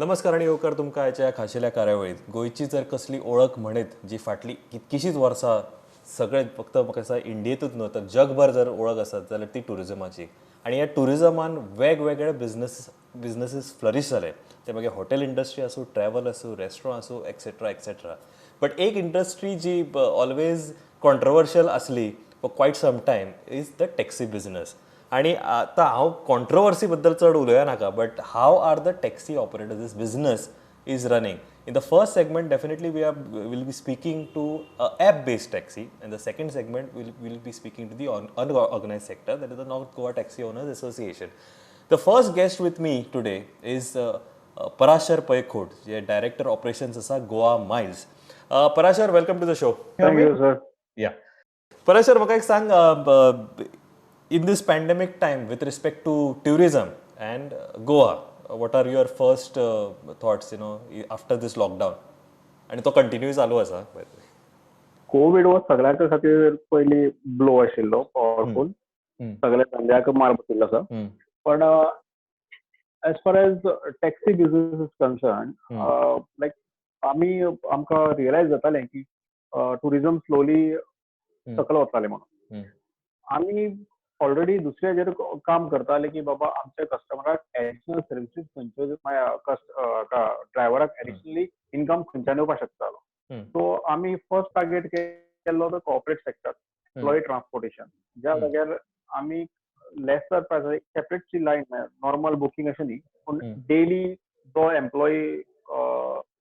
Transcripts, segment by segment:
नमस्कार आणि येवकार तुमकां आयच्या खाशेल्या कार्यावळीत गोंयची जर कसली ओळख म्हणत जी फाटली कितकीशीच वर्सां सगळे फक्त म्हाका दिसता इंडियेतूच न्हू तर जगभर जर ओळख आसत जाल्यार ती टुरिजमाची. आणि ह्या टुरिजमान वेगवेगळे बिझनेसीस फ्लरीश जाले. ते मागीर हॉटेल इंडस्ट्री आसूं, ट्रॅव्हल आसूं, रेस्टॉरंट आसूं, एक्सेट्रा एक्सेट्रा. बट एक इंडस्ट्री जी ऑलवेज कॉन्ट्रोवर्शियल आसली for quite some time is the taxi business. आणि आता हांव कॉन्ट्रोवर्सी बद्दल चड उलोवया नाका, but how are the taxi operators this business is running. In the first segment, definitely will be speaking to app-based taxi, and the second segment will be speaking to the unorganized sector, that is the North Goa Taxi Owners Association. The first guest with me today is Parashar Paikhod, Director Operations asa Goa Miles. Parashar, welcome to the show. Thank you, sir. Yeah. Parashar, म्हाका एक सांग, in this pandemic time with respect to tourism and Goa, what are your first thoughts, after this lockdown? आणि तो continue चालू आसा. Covid हो सगळ्यांच्या खातीर पयली ब्लो आशिल्लो, पॉवरफुल. सगळ्या धंद्याक मार बशिल्लो आसा. पण as far as taxi business is concern, like आमकां रियलायज जातालें की टुरिझम स्लोली सकयल वतालें म्हणून. आमी ऑलरेडी दुसऱ्या हाजेर काम करताले की बाबा आमच्या कस्टमराक एडिशनल सर्विसीस खंयच्यो ड्रायव्हराक एडिशनली इनकम खंयच्यान येवपाक शकतालो. सो आमी फर्स्ट टार्गेट केल्लो the corporate sector, employee transportation. ज्या जाग्यार आमी लेसर प्रायस सेपरेटची लायन नॉर्मल बुकींग अशें न्ही, पूण डेली जो एम्प्लॉयी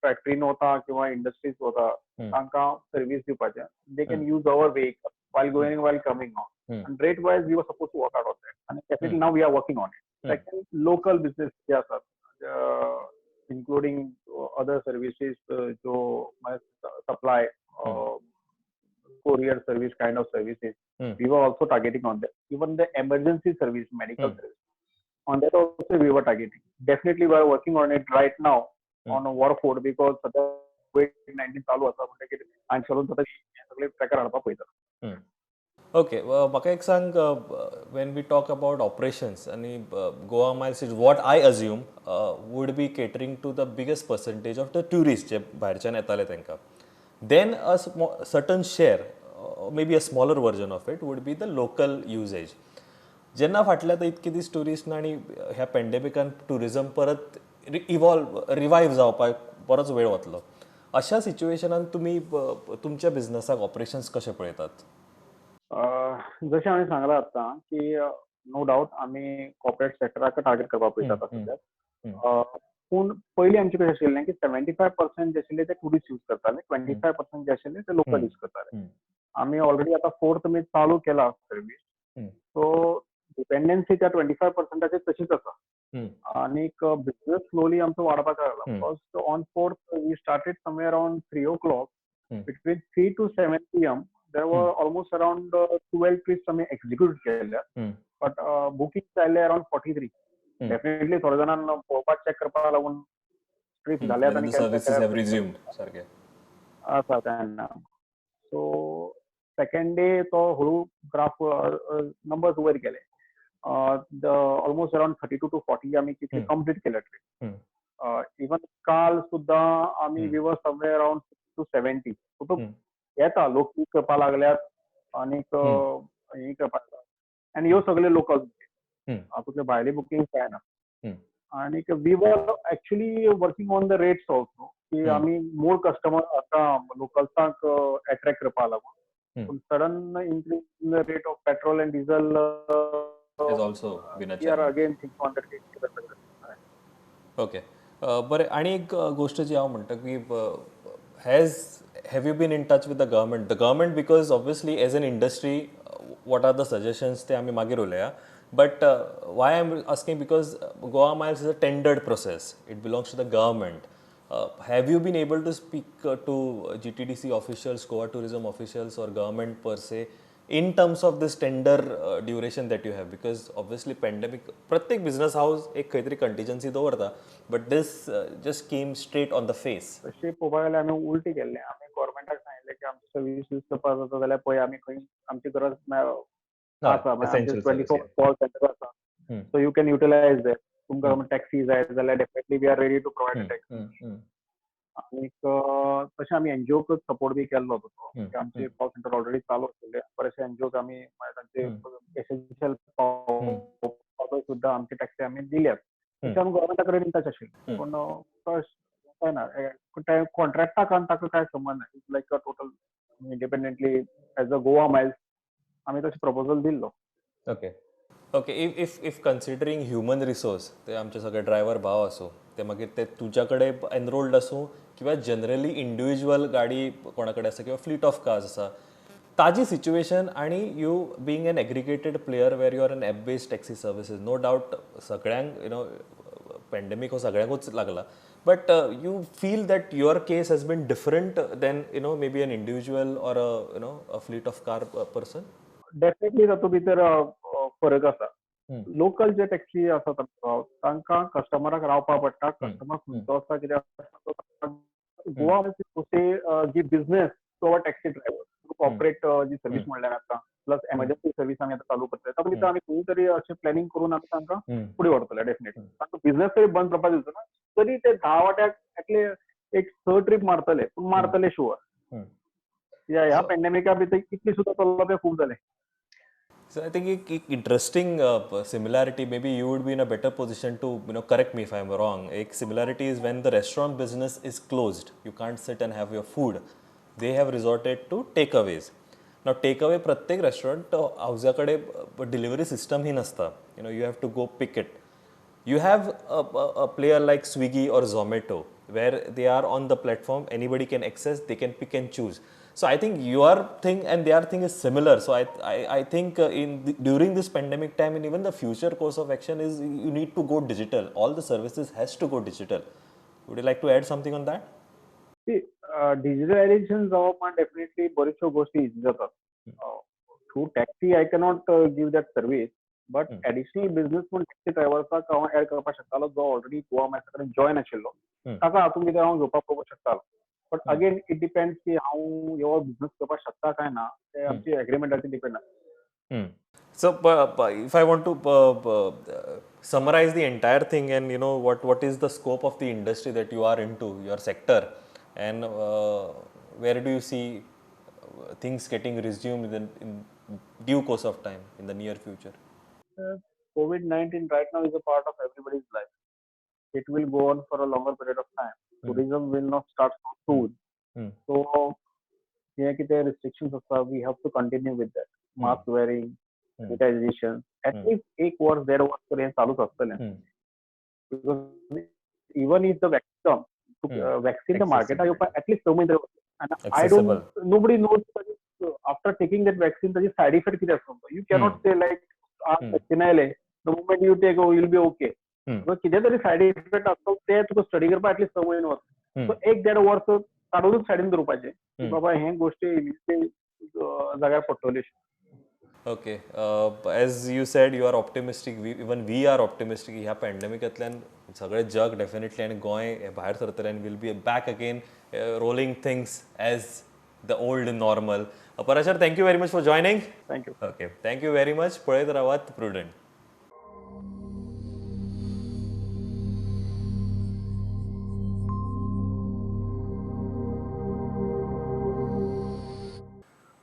फॅक्टरीन वता किंवा इंडस्ट्रीज वता तांकां सर्वीस दिवपाचें. They can use our vehicle while going, while coming on. And rate-wise, we were supposed to work out on that. And definitely now we are working on it. Second, local business, yes, sir. Including other services, जो supply, courier service kind of services. We were also targeting on that. Even the emergency service, medical service. On that also we were targeting. Definitely we are working on it right now on a Warford because COVID-19 चालू आसा म्हणटकीर आनी चलून सगळे tracker हाडपाक पळयता. Okay, म्हाका एक सांग, when we talk about operations आणि Goa Miles is what I assume would be catering to the biggest percentage of the tourists जे भायरच्यान येताले तांकां. Then a certain share, maybe a smaller version of it would be the local usage. जेन्ना फाटल्या आतां इतके दीस tourist आनी ह्या पॅन्डेमिकान tourism परत रिवायव जावपाक बरोच वेळ वतलो. अशा सिच्युएशनान तुमी तुमच्या बिझनेसाक ऑपरेशन्स कशे पळयतात? जशें हांवें सांगलां आतां की नो डावट आमी कॉर्पोरेट सेक्टराक टार्गेट करपाक पळयतात सद्याक. पूण पयलीं आमचें कशें आशिल्लें की 75% जे आशिल्ले ते टुरिस्ट यूज करताले, 25% जे आशिल्ले ते लोकल यूज करताले. आमी ऑलरेडी आतां 4th मे चालू केला सर्वीस. सो डिपेंडन्सी त्या 25%ची तशीच आसा. आनीक बिझनेस स्लोली आमचो वाडपाक लागला. First on 4th we started somewhere around 3 o'clock. Between 3 to 7 p.m. there were almost around 12 trips आमी एक्झिक्यूट केल्या. बट बुकिंग जाल्ले अराउंड 43. डेफिनेटली थोड्या जाणांक पळोवपाक चॅक करपाक लागून ट्रिप जाल्यात आनी आसा तेन्ना. सो सेकंड डे तो हळू ग्राफ नंबर्स वयर गेले. ऑलमोस्ट अराउंड 32 to 40 आमी कितले कंप्लीट केले ट्रिप. इवन काल सुद्दां आमी we were somewhere around 60 to 70. येता लोक यूज करपाक लागल्यात आनीक हे करपाक लागल्यात. आनी ह्यो सगळे लोकल तुका भायली बुकींग काय ना. आनीक we are actually working on the rates also की आमी मोर कस्टमर आतां लोकल्सांक अट्रॅक्ट करपाक लागून. पूण sudden increase in the rate of petrol end diesel has also been a we are again thinking on that. Okay, बरें. आणि एक गोष्ट जी हांव म्हणटा की have you been in touch with the government because obviously as an industry what are the suggestions ते आमी मागीर उलया. But why I'm asking, because Goa Miles is a tendered process, it belongs to the government. Have you been able to speak to GTDC officials, Goa tourism officials or government per se in terms of this tender duration that you have? Because obviously pandemic प्रत्येक business house एक खंय तरी contingency दवरता, but this just came straight on the face. तशी पळोवपाक गेल्यार आमी उलटी केल्लें. आमी गव्हर्मेंटाक सांगिल्लें की आमची सर्वीस यूज करपाक जाता जाल्यार पळय आमी खंय आमची गरज आसा, 24 कॉल सेंटर आसा. So you can utilise that. तुमकां टॅक्सी जाय जाल्यार definitely we are ready to provide taxi. आणि तशें आमी एनजीओक सपोर्ट बी केल्लो तसो. आमचे कॉल सेंटर ऑलरेडी चालू आशिल्ले. बरेचशे एनजीओक आमी तांचे एसेन्शियल सुद्दां आमची टॅक्सी आमी दिल्यात. तशें आमी गव्हर्मेंटा कडेन इन टच आशिल्ले. पूण काय ना कॉन्ट्रॅक्टाक आनी ताका काय संबंद ना. It's like a total independently as a Goa miles आमी तशें प्रपोजल दिल्लो. Okay okay if considering human resource ते आमचे सगळे ड्रायव्हर भाव असो ते मागीर ते तुज्या कडेन एनरोल्ड आसूं किंवा जनरली इंडिविज्युअल गाडी कोणा कडेन आसा किंवा फ्लीट ऑफ कार्स आसा ताजी सिच्युएशन आणि you being an aggregated player where you are an app based taxi services no doubt सगळ्यांक पॅन्डेमीक हो सगळ्यांकूच लागला but you feel that your case has been different then may be an individual or a fleet of car person. Definitely तातूंत भितर फरक आसा. Local जे taxi आसा तांकां कस्टमराक रावपा पडटा. कस्टमर खंयचो आसा कित्याक गोवा जी बिझनेस तो टॅक्सी ड्रायव्हर कॉर्पोरेट जी सर्व्हिस म्हणल्यार आतां प्लस एमर्जन्सी सर्व्हिस आमी आतां चालू करतले ताका भितर आमी खंय तरी अशें प्लॅनिंग करून आमी तांकां फुडें व्हरतले. डेफिनेटली तांकां बिझनेस तरी बंद करपाक दिवचो ना. तरी ते 10 वाट्याक एटले एक 6 ट्रीप मारतले पूण मारतले शुअर. ह्या पॅन्डेमिका भितर कितली सुद्दां चल्लो तें खूब जालें. So I think एक interesting similarity, maybe you would be in a better position to correct me if I'm wrong. एक similarity is when the restaurant business is closed, you can't sit and have your food. They have resorted to takeaways. Now takeaway प्रत्येक restaurant हाऊसाकडे delivery system ही नसता. You have to go pick it. You have a player like Swiggy or Zomato where they are on the platform, anybody can access, they can pick and choose. So I think your thing and their thing is similar. So I think during this pandemic time and even the future course of action is you need to go digital. All the services has to go digital. Would you like to add something on that? See, digitalization जावपान definitely बऱ्योचश्यो गोष्टी easy जातात. Through taxi I cannot give that service, but additional business म्हण taxi ड्रायव्हर्साक हांव add करपाक शकतालो जो already Goa मायल्सा कडेन join आशिल्लो. ताका हातूंत कितें हांव घेवपाक पळोवपाक शकतालो. बट अगेन इट डिपेंड्स की हांव ह्यो बिझनेस करपाक शकता काय ना ते आमची एग्रीमेंटाचेर डिपेंड आसता. So if I want to summarize the entire thing and what is the scope of the industry that you are into, your sector, and where do you see things getting resumed in due course of time in the near future? COVID-19 right now is a part of everybody's life. It will go on for a longer period of time. Tourism will not start so soon. So here कितें restrictions आसा, we have to continue with that. Mask wearing, sanitization. At least एक वर्स 1.5 वर्स तरी हें चालूच आसतलें. Because even if the vaccine comes, vaccine the market येवपाक at least 6 म्हयने तरी. And I don't, nobody knows after taking that vaccine ताजी side effect कितें आसता. You cannot say like vaccine आयलें, the moment you take you'll be okay. कितें तरी said effect आसता ते तुका स्टडी करपाक एटलीस्ट 6 म्हयने वता. सो 1.5 वर्स काडूनच सायडीन दवरपाचें बाबा हे गोश्टी जाग्यार पडटल्यो. Okay. As you said, you are optimistic. Even we are optimistic. ह्या पॅन्डेमिकांतल्यान सगळें जग डेफिनेटली आनी गोंय भायर सरतलें आनी will be back again rolling things as the old normal. Parashar, thank you very much for joining. Thank you. Okay, thank you very much. पळयत रावात prudent.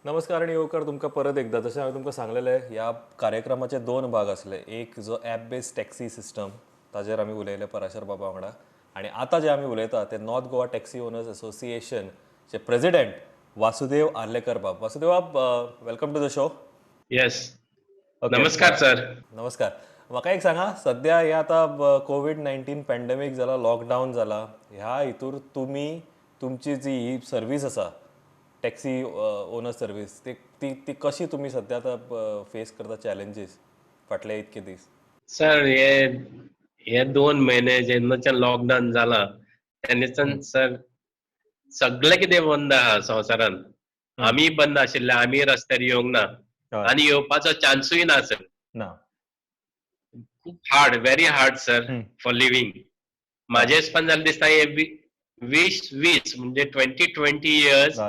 नमस्कार आणि येवकार तुमकां परत एकदा. जशें हांवें तुमकां सांगलेलें ह्या कार्यक्रमाचे 2 भाग आसले. एक जो ॲप बेस्ड टॅक्सी सिस्टम ताजेर आमी उलयले पराशर बाबा वांगडा आनी आतां जे आमी उलयता ते नॉर्थ गोवा टॅक्सी ओनर्स असोसिएशनचे प्रेसिडेंट वासुदेव आर्लेकर बाब. वासुदेव बाब, welcome to the show. Yes, नमस्कार सर. नमस्कार. म्हाका एक सांगा, सद्या हे आतां COVID-19 पॅन्डेमीक जाला, लॉकडावन जाला, ह्या हितूर तुमची जी ही सर्वीस आसा टॅक्सी ओनर सर्वीस ती कशी तुम्ही सध्या आता फेस करता चॅलेंजीस फाटले इतके दीस? सर हे 2 महिने जेन्नाच्यान लॉकडाऊन जाला तेन्नाच्यान सर सगळें कितें बंद आहा संवसारान. आमी बंद आशिल्ले, आमी रस्त्यार येवंक ना आनी येवपाचो चान्सूय ना सर. खूब hard, very hard sir for living. म्हाजे हिसपान जाल्यार दिसता हे 2020 म्हणजे 2020 इयर्स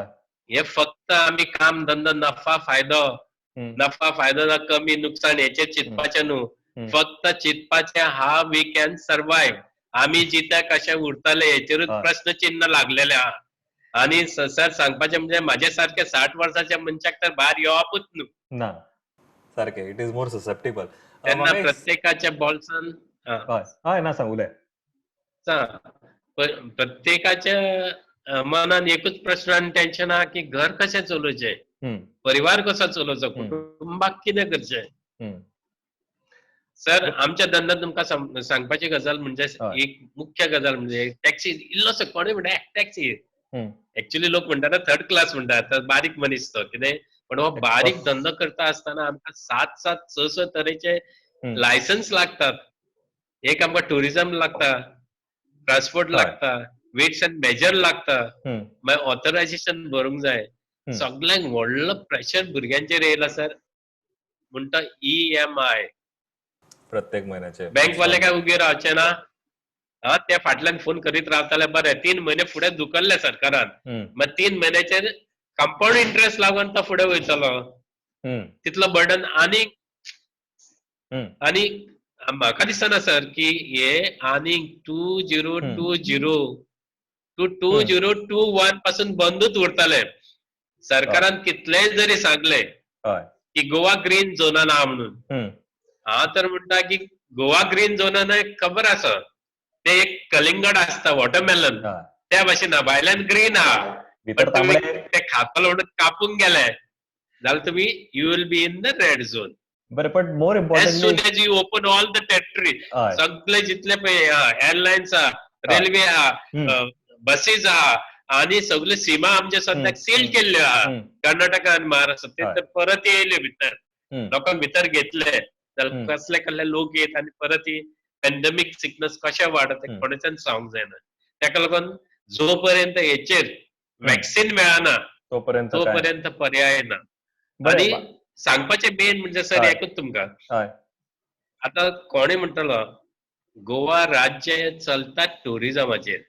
हे फक्त आमी काम धंदो नफा फायदो ना कमी नुकसान हेचेर चिंतपाचें न्हू. फक्त चिंतपाचे हा वी कॅन सर्वाइव्ह, आम्ही जिथे कशे उरतले हेचेरूच प्रश्नचिन्ह लागलेले आहा. आणि सर सांगपाचे म्हणजे माझ्या सारख्या 60 वर्षाच्या मनशाक तर भायर येवपूच न्हू ना सारखे इट इज मोर ससेप्टेबल. त्यांना प्रत्येकाच्या बॉल्सान हय ना सांग उलय. प्रत्येकाच्या मनान एकूच प्रश्न आणि टेन्शन आहा की घर कशें चलोवचें, परिवार कसो चलोवचो, कुटुंबाक कितें करचें. सर आमच्या धंद्यात तुमकां सांगपाची गजाल म्हणजे एक मुख्य गजाल म्हणजे टॅक्सी इल्लोसो कोणूय म्हणटा टॅक्सी, एक्चुअली लोक म्हणटा थर्ड क्लास म्हणटात, बारीक मनीस तो कितें, पण हो बारीक धंदो करता आसतना आमकां 7 तरेचे लायसन्स लागतात. एक आमकां टुरिझम लागता, ट्रान्सपोर्ट लागता, वेट्स अँड मेजर लागता, मागीर ऑथरायझेशन भरूंक जाय. सगळ्यांक व्हडलो प्रेशर भुरग्यांचेर येयला सर, म्हणटा EMI. प्रत्येक महिन्याचे बँकवाले काय उगे रावचे ना, ते फाटल्यान फोन करीत रावताले बरें 3 महिने फुडें धुकल्ले सरकारान, मग 3 महिन्याचेर कंपाऊंड इंटरेस्ट लागून तो फुडें वयतलो, तितलो बर्डन आणि म्हाका दिसना सर की हे आनी 2020 टू 2021 पासून बंदूच उरतले. सरकारान कितलेय जरी सांगले की गोवा ग्रीन झोनान आहा म्हणून, हांव तर म्हणटा की गोवा ग्रीन झोनान खबर आसा ते एक कलिंगड आसता वॉटरमेलन त्या भाशेन भायल्यान ग्रीन आहा, पण तुम्ही ते खातलो म्हणून कापून गेले जाल्यार तुम्ही you will be in the red zone. बरें पण मोर As importantly soon as you open all the territory, सगळे जितले पळय एअरलायन्स आहा, रेल्वे आहा, बसीज आहा, आणि सगळे सीमा आमचे सद्याक सील केल्ल्यो आहा, कर्नाटका आनी महाराष्ट्र, ते तर परत येयले भितर, लोकांक भितर घेतले जाल्यार कसले कसले लोक येत आणि परत ही पॅन्डेमिक सिकनेस कशें वाडत कोणाच्यान सांगूंक जायना. ताका लागून जोपर्यंत हेचेर वॅक्सिन मेळना तोपर्यंत पर्याय ना. आणि सांगपाचे मेन म्हणजे सर एकूच तुमकां, आता कोणें म्हणटलो गोवा राज्य चलता टुरिझमाचेर,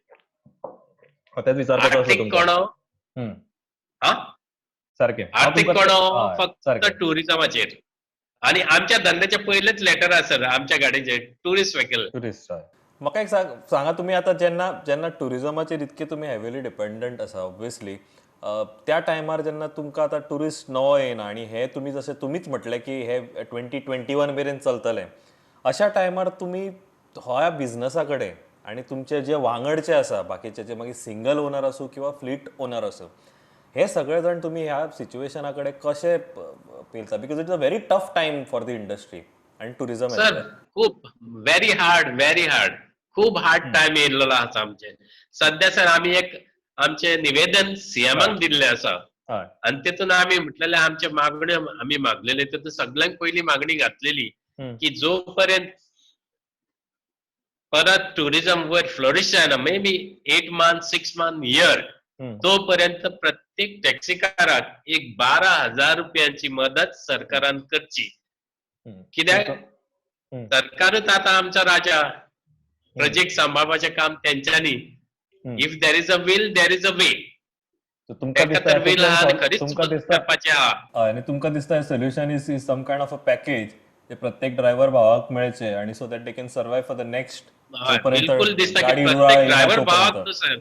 आर्थीक कोणो आर्थीक कोणो फक्त टुरिझमाचेर, आणि आमच्या धंद्याचे पयलेच लेटर आसा सर आमच्या गाडीचे टुरिस्ट व्हेकल. म्हाका एक सांगा तुम्ही आता जेन्ना टुरिझमाचेर इतके तुम्ही हेविली डिपेंडंट आसा ऑब्वियसली, त्या टायमार जेन्ना तुमकां आतां टुरिस्ट नवो येना आणि हे तुम्ही जशें तुमीच म्हटलें की हे 2021 मेरेन चलतलें, अशा टायमार तुमी ह्या बिझनसा कडेन आणि तुमचे जे वांगडचे आसा बाकीचे जे मागीर सिंगल ओनर आसूं किंवा फ्लीट ओनर आसूं, हे सगळे जाण तुम्ही ह्या सिच्युएशना कडेन कशे पेलता, because it's a very tough time for the industry आणि टुरिझम. सर खूप व्हेरी हार्ड खूप हार्ड टायम येयल्लो आसा आमचे सध्या. सर आम्ही एक आमचे निवेदन सीएमाक दिल्ले आसा, आणि तेतून आम्ही म्हटलेले आमचे मागण्यो आम्ही मागलेले, तेतून सगळ्यांक पहिली मागणी घातलेली की जोपर्यंत परत टुरिझम वर फ्लोरिश जायना, may be 8 months 6 months year, तोपर्यंत प्रत्येक टॅक्सीकाराक एक 12,000 रुपयांची मदत सरकारान करची. कित्याक सरकारच आता आमचा राजा, प्रजेक सांभाळपाचे काम त्यांच्यानी. If there is a will there is a way. तुमकां दिसता solution is some kind of a package जे प्रत्येक ड्रायव्हर भावाक मेळचे आणि so that they can survive for the next. बिलकुल दिसता की प्रत्येक ड्रायव्हर भावाक सर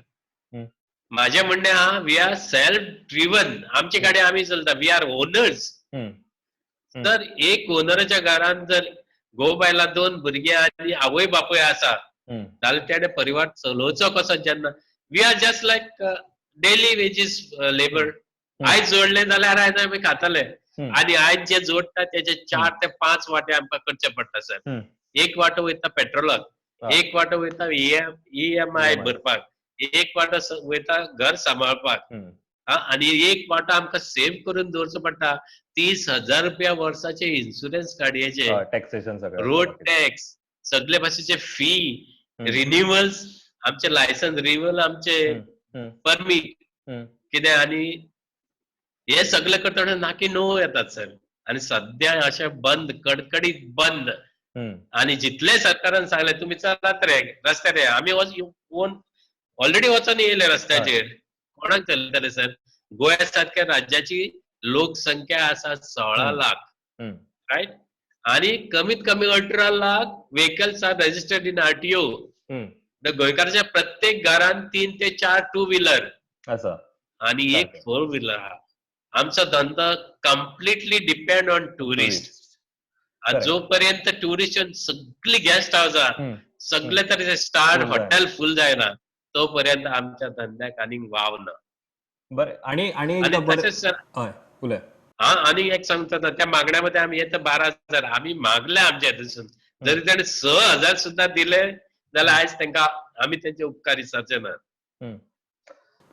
माझे म्हणणे हा, वी आर सेल्फ ड्रिव्हन, आमची गाडी आम्ही चलता, वी आर ओनर्स. तर एक ओनराच्या घरान जर घोव बायला 2 भुरगीं आनी आवय बापूय आसा जाल्यार तेणे परिवार चलोवचो कसो. जेन्ना we are just like daily wages labour, आयज जोडले जाल्यार आयज आमी खातले, आणि आयज जे जोडटा तेचे 4 ते 5 वाटे आमकां करचे पडटा सर. एक वाटो वयता पेट्रोलाक, एक वाटो वयता EMI भरपाक, एक वाटो वयता घर सांबाळपाक, आणि एक वाटो आमकां सेव्ह करून दवरचो पडटा 30,000 रुपया वर्साचे इन्शुरन्स काडयेचे, रोड टॅक्स, सगळे भाशेचे फी, रिन्युअल्स, आमचे लायसन्स रिन्युअल, आमचे परमीट कितें, आणि हे सगळे करतना नाकी नो येतात सर. आणि सध्या अशे बंद, कडकडीत बंद. आणि जितले सरकारान सांगले तुम्ही चलात रे रस्त्यार, आम्ही ऑलरेडी वचून येयले रस्त्याचेर, कोणाक चलतले सर. गोंया सारख्या राज्याची लोकसंख्या आसा 16 लाख, रायट. आणि कमीत कमी 18 lakh vehicles are registered in RTO. गोंयकारच्या प्रत्येक घरान 3 ते 4 टू व्हीलर असं आणि एक सारकें. 4 व्हीलर हा. आमचा धंदा completely depend on tourist. Correct. जोपर्यंत टुरिस्ट सगळी गेस्ट हाऊसा हम्म. सगळे तरी स्टार Full हॉटेल फुल जायना तोपर्यंत आमच्या धंद्याक आनीक वाव ना. बरें आणि आणि एकदा बरें तसेच सर हय उलय. हा आणि एक सांगता ना, त्या मागण्यामध्ये आम्ही येतं 12,000 आम्ही मागले आमच्या दिसून जरी त्याने 6,000 सुद्धा दिले जाल्यार आयज त्यांना आम्ही त्यांचे उपकार विसरचे ना.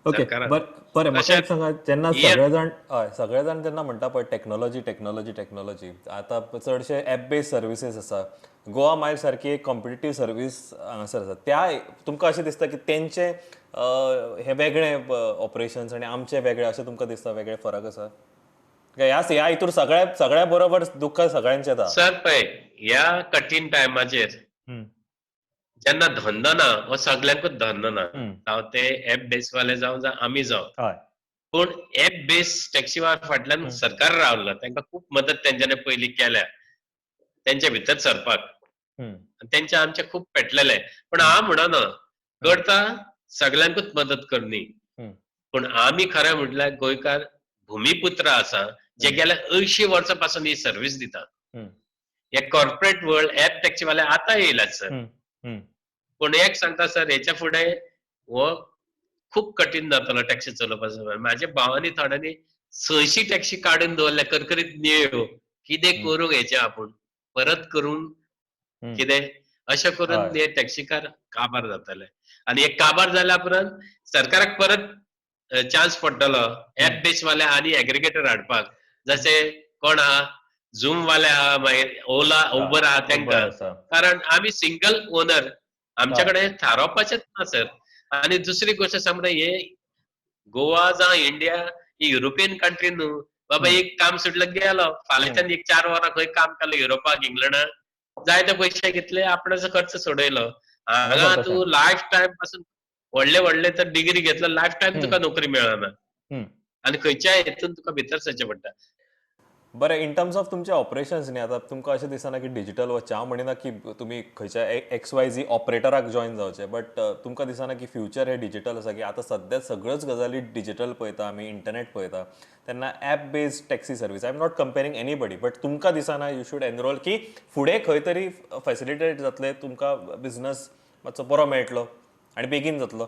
ओके सरकारान. बरें म्हाका एक तशेंच सांगा जेन्ना हे- सगळे जाण जेन्ना म्हणटा पळय टेक्नॉलॉजी आतां चडशे ऍप बेस्ड सर्विसीस आसा. गोवा मायल सारकी एक कॉम्पिटिटीव सर्वीस हांगासर आसा त्या तुमकां अशें दिसता की तेंचे हे वेगळे ऑपरेशन्स आनी आमचे वेगळे अशें तुमकां दिसता वेगळे फरक आसा ह्या हितूर सगळ्या बरोबर दुख्ख सगळ्यांचे येता. सर पळय ह्या कठीण टायमाचेर जेन्ना धंदो ना हो सगळ्यांकूच धंदो ना. जावं ते ऍप बेसवाले जावं आमी जावं. हय पूण ऍप बेस टॅक्सीवार फाटल्यान सरकार रावलो तांकां खूब मदत तेंच्यांनी पयलीं केल्या तेंच्या भितर सरपाक. तेंचे आमचे खूब पेटलेले पण हांव म्हणना करता सगळ्यांकूच मदत करनी. पूण आमी खरें म्हटल्यार गोंयकार भुमिपुत्र आसा जे गेल्या 80 वर्सां पासून ही सर्वीस दिता. हे कॉर्पोरेट वर्ल्ड ऍप टॅक्सीवाले आतां येयल्यात सर. पूण एक सांगता सर हेच्या फुडें हो खूब कठीण जातलो टॅक्सी चलोवपाचो. म्हाज्या भावांनी थोड्यांनी 600 टॅक्सी काडून दवरल्या करकरीत नियो कितें करूंक हेचे आपूण परत करून कितें अशें करून हे टॅक्सीकार काबार जातले आनी हे काबार जाल्या उपरांत सरकाराक परत चान्स पडटलो ऍप बेसवाले आनी एग्रिगेटर हाडपाक. जशे कोण आहा झूम वाले आहा मागीर ओला उबर आहा तांकां. कारण आमी सिंगल ओनर आमच्याकडे थारोवपाचेच ना सर. आणि दुसरी गोष्ट समजा हे गोवा जावं इंडिया ही युरोपियन कंट्री न्हू बाबा एक काम सुटलं गेलो फाल्यांच्यान एक 4 वरां खंय काम केलं युरोपाक इंग्लंडाक जाय ते पयशे घेतले आपणाचो खर्च सोडयलो. हांगा तूं लायफ टायम पासून व्हडले तर डिग्री घेतलं लायफ टायम तुका नोकरी मेळना आनी खंयच्याय हेतून तुका भितर सरचें पडटा. बरें इन टर्म्स ऑफ तुमचे ऑपरेशन्स न्ही आतां तुमकां अशें दिसना की डिजिटल वचचें हांव म्हणिना की तुमी खंयच्या XYZ ऑपरेटराक जॉयन जावचें बट तुमकां दिसना की फ्युचर हे डिजिटल आसा की आतां सद्या सगळ्योच गजाली डिजिटल पळयता आमी इंटरनेट पळयता तेन्ना app based taxi service I am not comparing anybody but तुमकां दिसना यू शूड एनरोल की फुडें खंय तरी फॅसिलिटेट जातले तुमकां बिझनस मातसो बरो मेळटलो आनी बेगीन जातलो.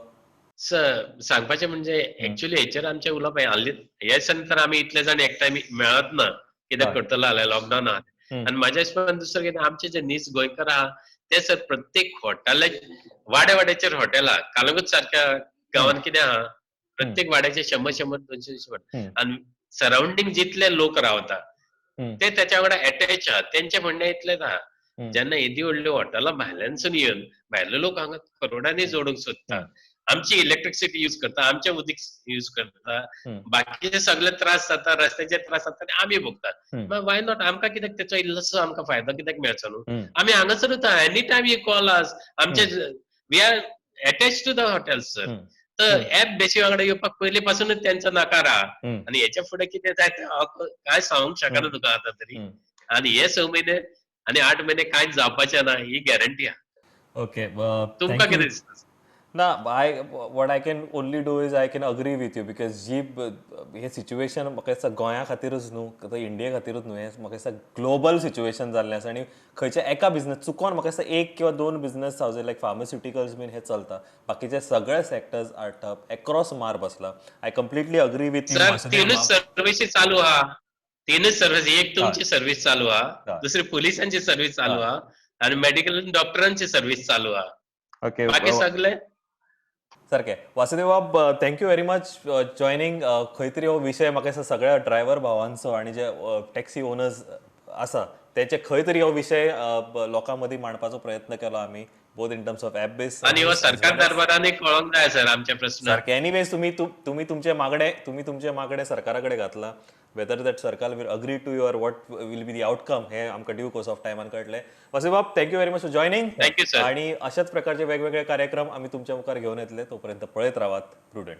सांगपाचें म्हणजे एक्चुअली हेचेर आमचें उलोवप हाल्ली हे नंतर आमी इतले जाण एकठांय मेळत ना कितें करतलो जाल्यार लॉकडावनात आनी म्हाज्या हिसपान दुसरें कितें आमचे जे नीज गोंयकार आहा ते सर प्रत्येक हॉटेला वाड्याचेर हॉटेलां कालंगूट सारक्या गांवांत कितें आहा प्रत्येक वाड्याचे 100-200 आनी सराउंडिंग जितले लोक रावता ते त्याच्या वांगडा अटॅच आहा. तेंचें म्हणणें इतलेंच आहा जेन्ना येदी व्हडली हॉटेलां भायल्यानसून येवन भायले लोक हांगा करोडांनी जोडूंक सोदता आमची इलेक्ट्रिसिटी यूज करता आमचे उदीक यूज करता बाकीचे सगळे त्रास जाता रस्त्याचे त्रास जाता ते आमी भोगता. वाय नॉट आमकां कित्याक तेचो इल्लोसो आमकां फायदो कित्याक मेळचो न्हू. आमी हांगासर उरता any time you call us आमचे we are attach to the hotels sir. तर ऍप बेसी वांगडा येवपाक पयलीं पासूनच तेंचो नाकार आहा आनी हेच्या फुडें कितें जाय तें हांव कांय सांगूंक शकना तुका आतां तरी. आनी हे 6 म्हयने आनी 8 म्हयने कांयच जावपाचें ना ही गॅरंटी आहा. ओके तुमकां कितें दिसता? ना what I can only do is I can agree with you because हे सिच्युएशन म्हाका दिसता गोंया खातीरूच न्हू इंडिये खातीरूच न्हू हें म्हाका दिसता ग्लोबल सिच्युएशन जाल्लें आसा आनी खंयच्या एका बिझनस चुकोन म्हाका दिसता 1 किंवा 2 बिझनस हावजीस लायक फार्मास्युटिकल्स बीन हे चलता बाकीचे सगळे सेक्टर्स आर टफ एक्रॉस मार बसला. I completely agree with you. Sir तीनच सर्विसी चालू आहा. तीनच सर्विस एक तुमची सर्विस चालू आहा दुसरी पोलिसांची सर्विस चालू आहा आनी मेडिकल डॉक्टरांची सर्विस चालू आहा. ओके बाकी सगळे सारकें Vasudev Bab thank you very much joining. खंय तरी हो विशय म्हाका दिसता सगळ्या ड्रायव्हर भावांचो आनी जे टॅक्सी ओनर्स आसा तेचे खंय तरी हो विशय लोकां मदीं मांडपाचो प्रयत्न केलो आमी both in terms of app based आनी हो सरकार दरबारांनी कळोंक जाय सर आमचे प्रश्न. सारकें एनीवेज तुमी तुमचे मागणे सरकारा कडेन घातला whether that sarkar will agree to your what will be the outcome हे आमकां ड्यू कोर्स ऑफ टायमान कळटलें. Vasudev Bab thank you very much for joining. Thank you sir. आणि अशाच प्रकारचे वेगवेगळे कार्यक्रम आमी तुमच्या मुखार घेवन येतले तोपर्यंत पळयत रावात प्रुडंट.